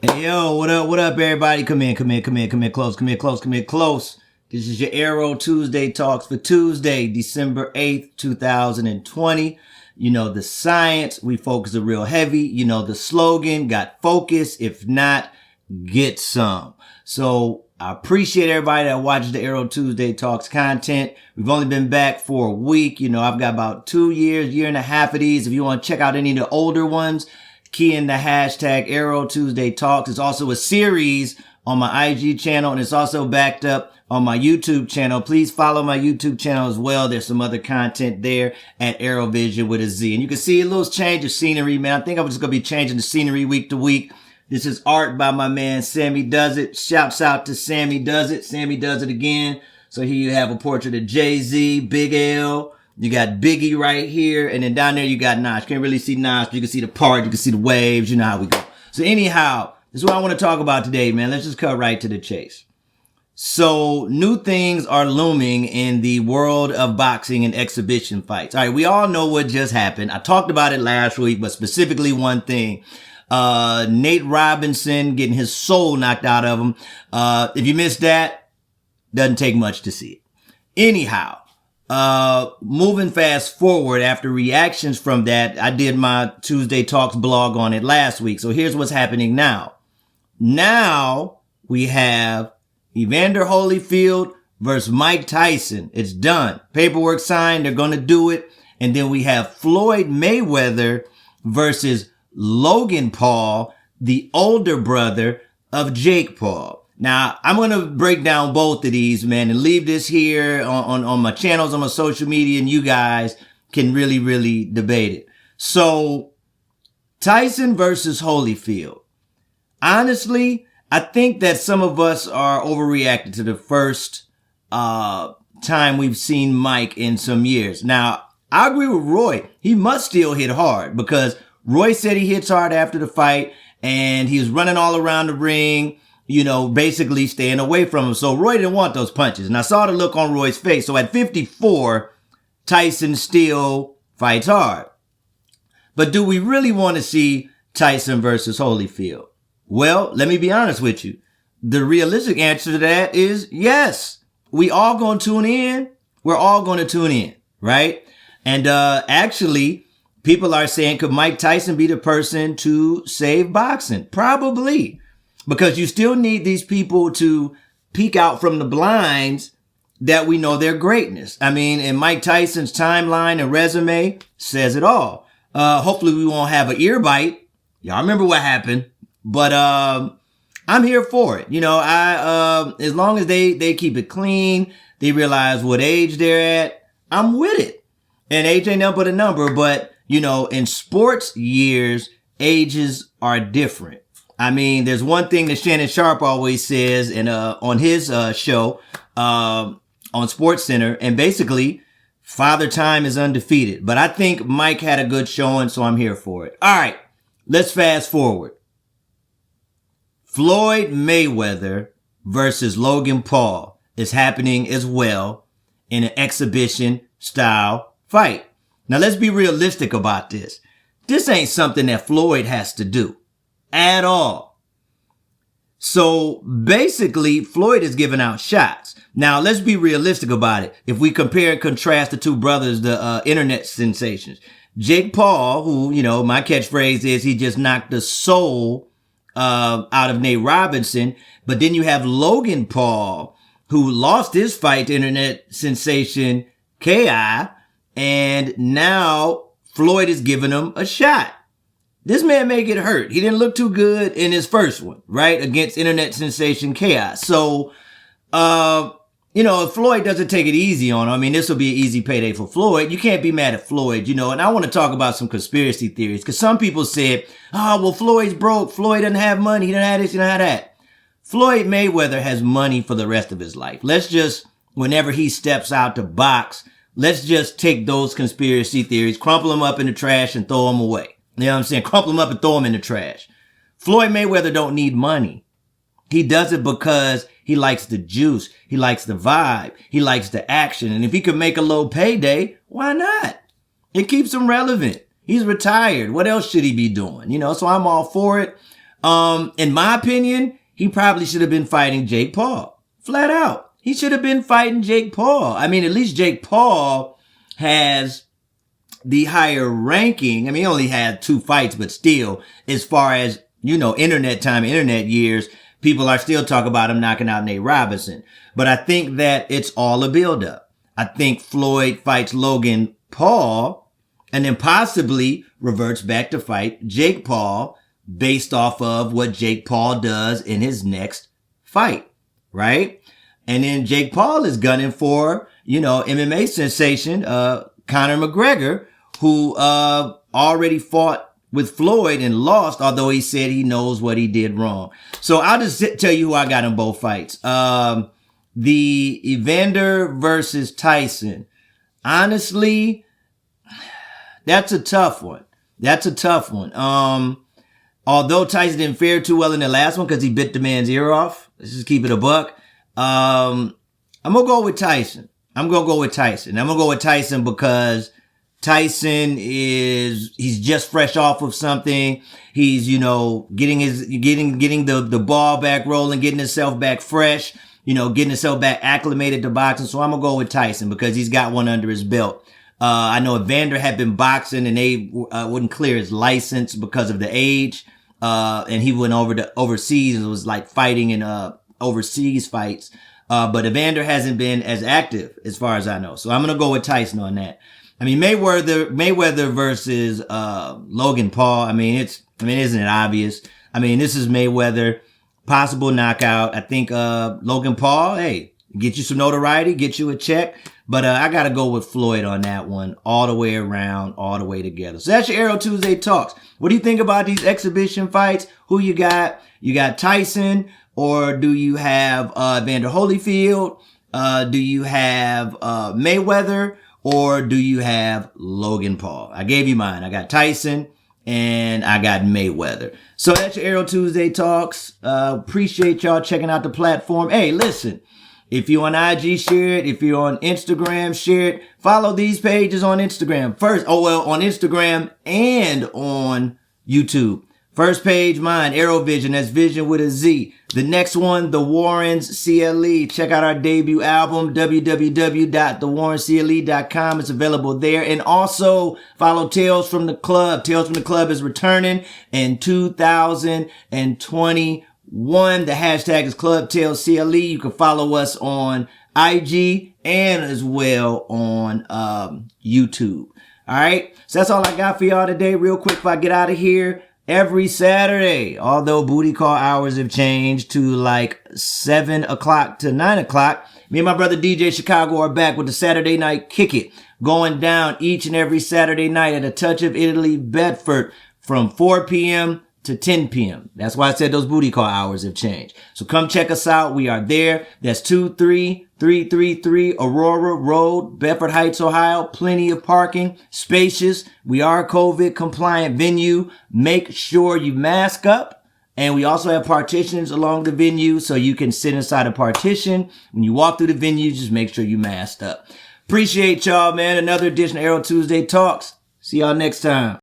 Hey, yo, what up, everybody? Come in, close. This is your Arrow Tuesday Talks for Tuesday, December 8th, 2020. You know the science, we focus it real heavy. You know the slogan, got focus. If not, get some. So I appreciate everybody that watches the Arrow Tuesday Talks content. We've only been back for a week. You know, I've got about 2 years, year and a half of these. If you want to check out any of the older ones, key in the hashtag ArroTuesdayTalks. It's also a series on my IG channel, and it's also backed up on my YouTube channel. Please follow my YouTube channel as well. There's some other content there at Arrovizion with a Z. And you can see a little change of scenery, man. I think I'm just going to be changing the scenery week to week. This is art by my man, Sammy Does It. Shouts out to Sammy Does It. Sammy Does It again. So here you have a portrait of Jay-Z, Big L. You got Biggie right here. And then down there you got Nas. You can't really see Nas, but you can see the part. You can see the waves. You know how we go. So anyhow, this is what I want to talk about today, man. Let's just cut right to the chase. So new things are looming in the world of boxing and exhibition fights. All right, we all know what just happened. I talked about it last week, but specifically one thing. Nate Robinson getting his soul knocked out of him. If you missed that, doesn't take much to see it. Anyhow, moving fast forward after reactions from that, I did my Tuesday Talks blog on it last week. So here's what's happening now. Now we have Evander Holyfield versus Mike Tyson. It's done. Paperwork signed. They're going to do it. And then we have Floyd Mayweather versus Logan Paul, the older brother of Jake Paul. Now, I'm going to break down both of these, man, and leave this here on my channels, on my social media, and you guys can really debate it. So, Tyson versus Holyfield. Honestly, I think that some of us are overreacted to the first time we've seen Mike in some years. Now, I agree with Roy. He must still hit hard because Roy said he hits hard after the fight and he was running all around the ring, you know, basically staying away from him. So Roy didn't want those punches. And I saw the look on Roy's face. So at 54, Tyson still fights hard. But do we really want to see Tyson versus Holyfield? Well, let me be honest with you. The realistic answer to that is yes. We all going to tune in. We're all going to tune in, right? And actually, people are saying, could Mike Tyson be the person to save boxing? Probably. Because you still need these people to peek out from the blinds that we know their greatness. I mean, and Mike Tyson's timeline and resume says it all. Hopefully we won't have an ear bite. Y'all remember what happened. But I'm here for it. You know, as long as they keep it clean, they realize what age they're at, I'm with it. And age ain't nothing but a number, but you know, in sports years, ages are different. I mean, there's one thing that Shannon Sharp always says and on his show on SportsCenter, and basically Father Time is undefeated. But I think Mike had a good showing, so I'm here for it. All right, let's fast forward. Floyd Mayweather versus Logan Paul is happening as well in an exhibition style fight. Now let's be realistic about this. This ain't something that Floyd has to do at all. So basically Floyd is giving out shots. Now let's be realistic about it. If we compare and contrast the two brothers, the internet sensations, Jake Paul, who, you know, my catchphrase is he just knocked the soul out of Nate Robinson. But then you have Logan Paul, who lost his fight to internet sensation KI, and now Floyd is giving him a shot. This man may get hurt. He didn't look too good in his first one, right? Against internet sensation Chaos. So, you know, if Floyd doesn't take it easy on him, I mean, this will be an easy payday for Floyd. You can't be mad at Floyd, you know, and I want to talk about some conspiracy theories because some people said, oh, well, Floyd's broke. Floyd doesn't have money. He doesn't have this, he doesn't have that. Floyd Mayweather has money for the rest of his life. Let's just, whenever he steps out to box, let's just take those conspiracy theories, crumple them up in the trash and throw them away. You know what I'm saying? Crumple them up and throw them in the trash. Floyd Mayweather don't need money. He does it because he likes the juice. He likes the vibe. He likes the action. And if he could make a low payday, why not? It keeps him relevant. He's retired. What else should he be doing? You know, so I'm all for it. In my opinion, he probably should have been fighting Jake Paul. Flat out. He should have been fighting Jake Paul. I mean, at least Jake Paul has the higher ranking. I mean, he only had 2 fights, but still, as far as, internet time, internet years, people are still talking about him knocking out Nate Robinson. But I think that it's all a buildup. I think Floyd fights Logan Paul and then possibly reverts back to fight Jake Paul based off of what Jake Paul does in his next fight, right? And then Jake Paul is gunning for, MMA sensation, Conor McGregor, who, already fought with Floyd and lost, although he said he knows what he did wrong. So I'll just tell you who I got in both fights. The Evander versus Tyson. Honestly, that's a tough one. Although Tyson didn't fare too well in the last one because he bit the man's ear off. Let's just keep it a buck. I'm going to go with Tyson. I'm going to go with Tyson because Tyson he's just fresh off of something. He's, getting the ball back rolling, getting himself back fresh, getting himself back acclimated to boxing. So I'm going to go with Tyson because he's got one under his belt. I know Evander had been boxing and they wouldn't clear his license because of the age. And he went over to overseas and was like fighting in, overseas fights. But Evander hasn't been as active as far as I know. So I'm going to go with Tyson on that. I mean, Mayweather versus, Logan Paul. Isn't it obvious? This is Mayweather, possible knockout. I think, Logan Paul, hey, get you some notoriety, get you a check. But, I got to go with Floyd on that one all the way around, all the way together. So that's your Arrow Tuesday Talks. What do you think about these exhibition fights? Who you got? You got Tyson, or do you have, Evander Holyfield? Do you have, Mayweather? Or do you have Logan Paul? I gave you mine. I got Tyson and I got Mayweather. So that's your Arrow Tuesday Talks. Appreciate y'all checking out the platform. Hey, listen, if you're on IG, share it. If you're on Instagram, share it. Follow these pages on Instagram. On Instagram and on YouTube. First page, mine, Arrovizion. That's Vision with a Z. The next one, The Warrens CLE. Check out our debut album, www.thewarrencle.com. It's available there. And also follow Tales from the Club. Tales from the Club is returning in 2021. The hashtag is Club Tales CLE. You can follow us on IG and as well on YouTube. All right. So that's all I got for y'all today. Real quick before I get out of here. Every Saturday, although booty call hours have changed to like 7 o'clock to 9 o'clock, me and my brother DJ Chicago are back with the Saturday Night Kick It, going down each and every Saturday night at A Touch of Italy, Bedford, from 4 p.m. to 10 p.m. That's why I said those booty call hours have changed. So come check us out. We are there. That's 23333 Aurora Road, Bedford Heights, Ohio. Plenty of parking, spacious. We are a COVID compliant venue. Make sure you mask up. And we also have partitions along the venue so you can sit inside a partition. When you walk through the venue, just make sure you masked up. Appreciate y'all, man. Another edition of Arrow Tuesday Talks. See y'all next time.